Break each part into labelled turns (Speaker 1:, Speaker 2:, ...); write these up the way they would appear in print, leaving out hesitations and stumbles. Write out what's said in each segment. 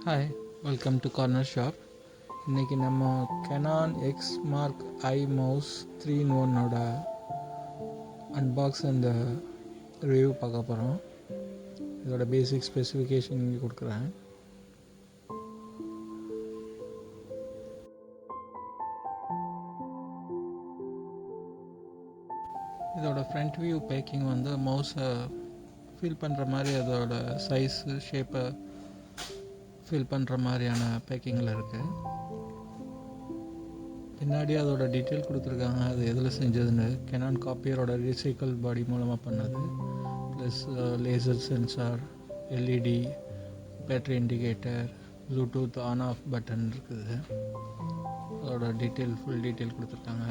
Speaker 1: Hi, welcome to corner shop. இன்றைக்கி நம்ம Canon X Mark I mouse 3-in-1 unbox and review பார்க்க போகிறோம். இதோட பேசிக் ஸ்பெசிஃபிகேஷன் இங்கே கொடுக்குறேன். இதோட ஃப்ரண்ட் வியூ பேக்கிங் மவுஸை ஃபீல் பண்ணுற மாதிரி அதோட சைஸு ஷேப்பை ஃபீல் பண்ணுற மாதிரியான பேக்கிங்கில் இருக்குது. பின்னாடி அதோட டீட்டெயில் கொடுத்துருக்காங்க, அது எதில் செஞ்சதுன்னு. கெனான் காப்பியரோட ரீசைக்கிள் பாடி மூலமாக பண்ணது, plus laser sensor, LED, battery indicator, Bluetooth on off button இருக்குது. அதோட ஃபுல் டீட்டெயில் கொடுத்துருக்காங்க.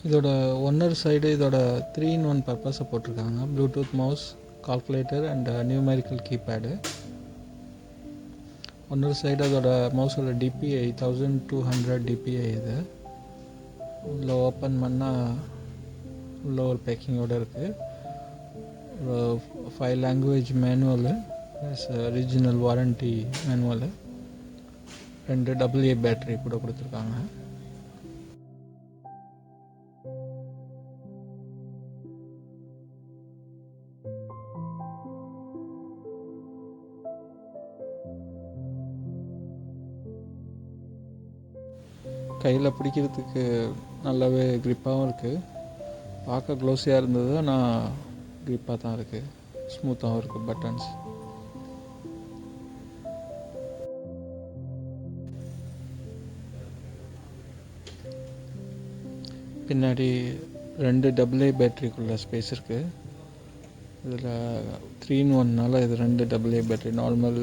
Speaker 1: இதோட ஒன்னர் சைடு இதோட 3-in-1 பர்பஸை போட்டிருக்காங்க. Bluetooth mouse, calculator and numerical keypad. Owner side அதோட மவுஸோட டிபிஐ 1200 டிபிஐ. இது உள்ளே ஓப்பன் பண்ணால் உள்ள ஒரு பேக்கிங்கோடு இருக்குது. 5 language manual plus original warranty manual, 2 AA battery கூட கொடுத்துருக்காங்க. கையில் பிடிக்கிறதுக்கு நல்லாவே க்ரிப்பாகவும் இருக்குது. பார்க்க க்ளோஸியாக இருந்தது, ஆனால் க்ரிப்பாக தான் இருக்குது, ஸ்மூத்தாகவும் இருக்குது பட்டன்ஸ். பின்னாடி 2 AA பேட்ரிக்குள்ள ஸ்பேஸ் இருக்குது. இதில் 3-in-1னால இது 2 AA பேட்ரி. நார்மல்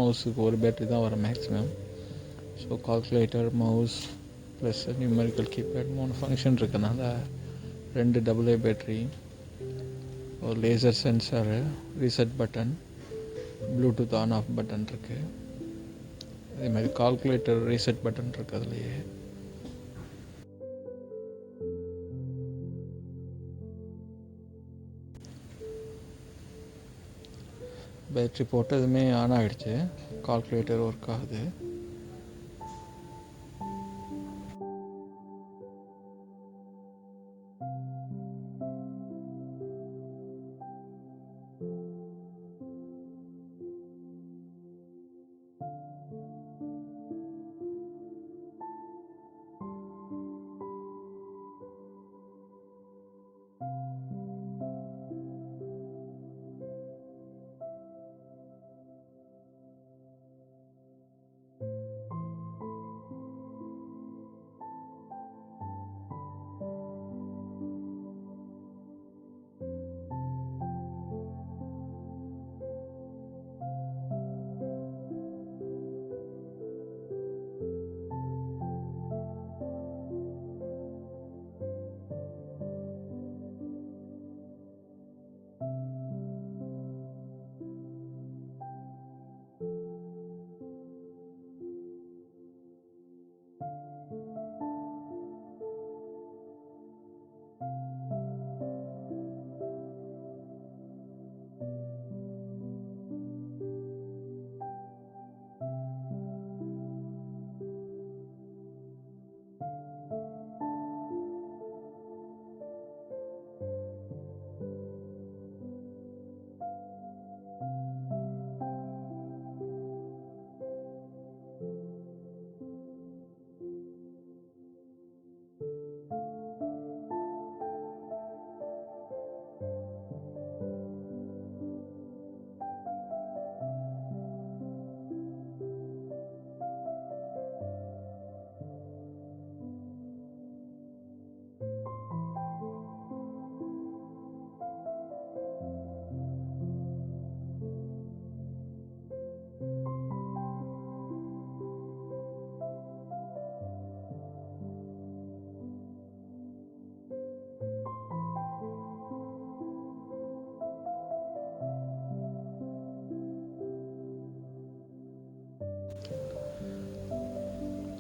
Speaker 1: மவுஸுக்கு ஒரு பேட்ரி தான் வரும் maximum. So calculator, mouse plus numerical keypad 3 function இருக்கனால 2 AA பேட்ரி, ஒரு laser sensor, reset button, Bluetooth on off button இருக்குது. அதேமாதிரி கால்குலேட்டர் ரீசெட் பட்டன் இருக்குது அதுலேயே. பேட்ரி போட்டதுமே ஆன் ஆகிடுச்சு. கால்குலேட்டர் ஒர்க் ஆகுது.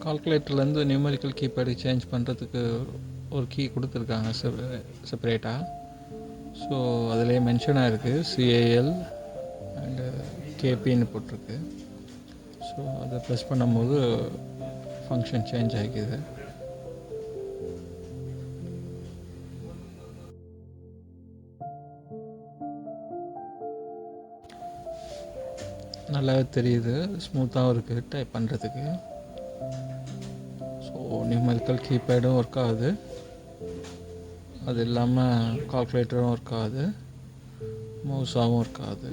Speaker 1: கால்குலேட்டர்லேருந்து நியூமரிக்கல் கீபேடு சேஞ்ச் பண்ணுறதுக்கு ஒரு கீ கொடுத்துருக்காங்க செப்பரேட்டாக. ஸோ அதிலே மென்ஷன் ஆகிருக்கு சிஏஎல் அண்டு கேபின்னு போட்டிருக்கு. ஸோ அதை ப்ரெஸ் பண்ணும்போது ஃபங்க்ஷன் சேஞ்ச் ஆகிக்குது. நல்லாவே தெரியுது, ஸ்மூத்தாகவும் இருக்குது டைப் பண்ணுறதுக்கு. ஸோ நியூமரிக்கல் கீபேடும் ஒர்க் ஆகுது, அது இல்லாமல் கால்குலேட்டரும் ஒர்க் ஆகுது, மவுஸாகவும் ஒர்க் ஆகுது.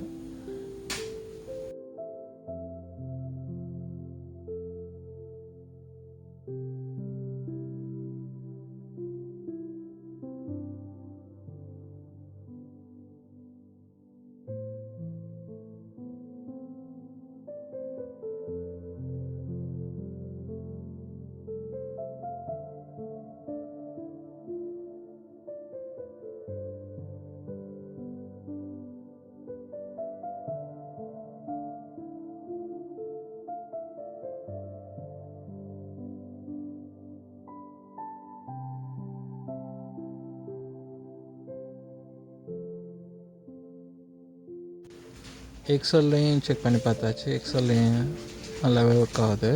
Speaker 1: எக்ஸல்லையும் செக் பண்ணி பார்த்தாச்சு, எக்ஸல்லையும் நல்லாவே ஒர்க் ஆகுது.